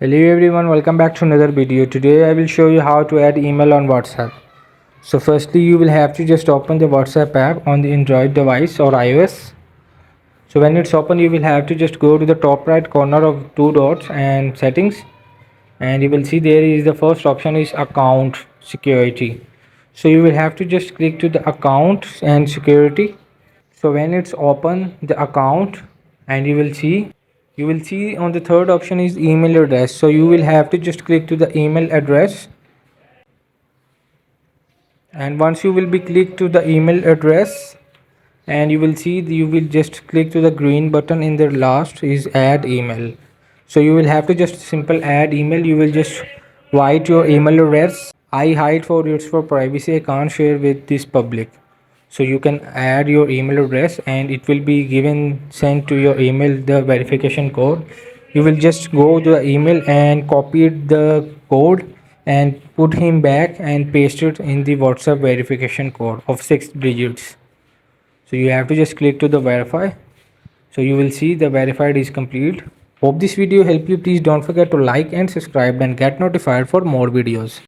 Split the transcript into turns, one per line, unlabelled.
Hello everyone, welcome back to another video. Today I will show you how to add email on WhatsApp. So firstly you will have to just open the WhatsApp app on the Android device or iOS. So when it's open you will have to just go to the top right corner of two dots and settings, and you will see there is the first option is account security. So you will have to just click to the account and security. So when it's open the account, and you will see on the third option is email address. So you will have to just click to the email address, and once you will be click to the email address, and you will see you will just click to the green button in the last is add email. So you will have to just simple add email. You will just write your email address. I hide for it's for privacy, I can't share with this public. So you can add your email address and it will be given sent to your email the verification code. You will just go to the email and copy the code and put him back and paste it in the WhatsApp verification code of 6 digits. So you have to just click to the verify. So you will see the verified is complete. Hope this video helped you. Please don't forget to like and subscribe and get notified for more videos.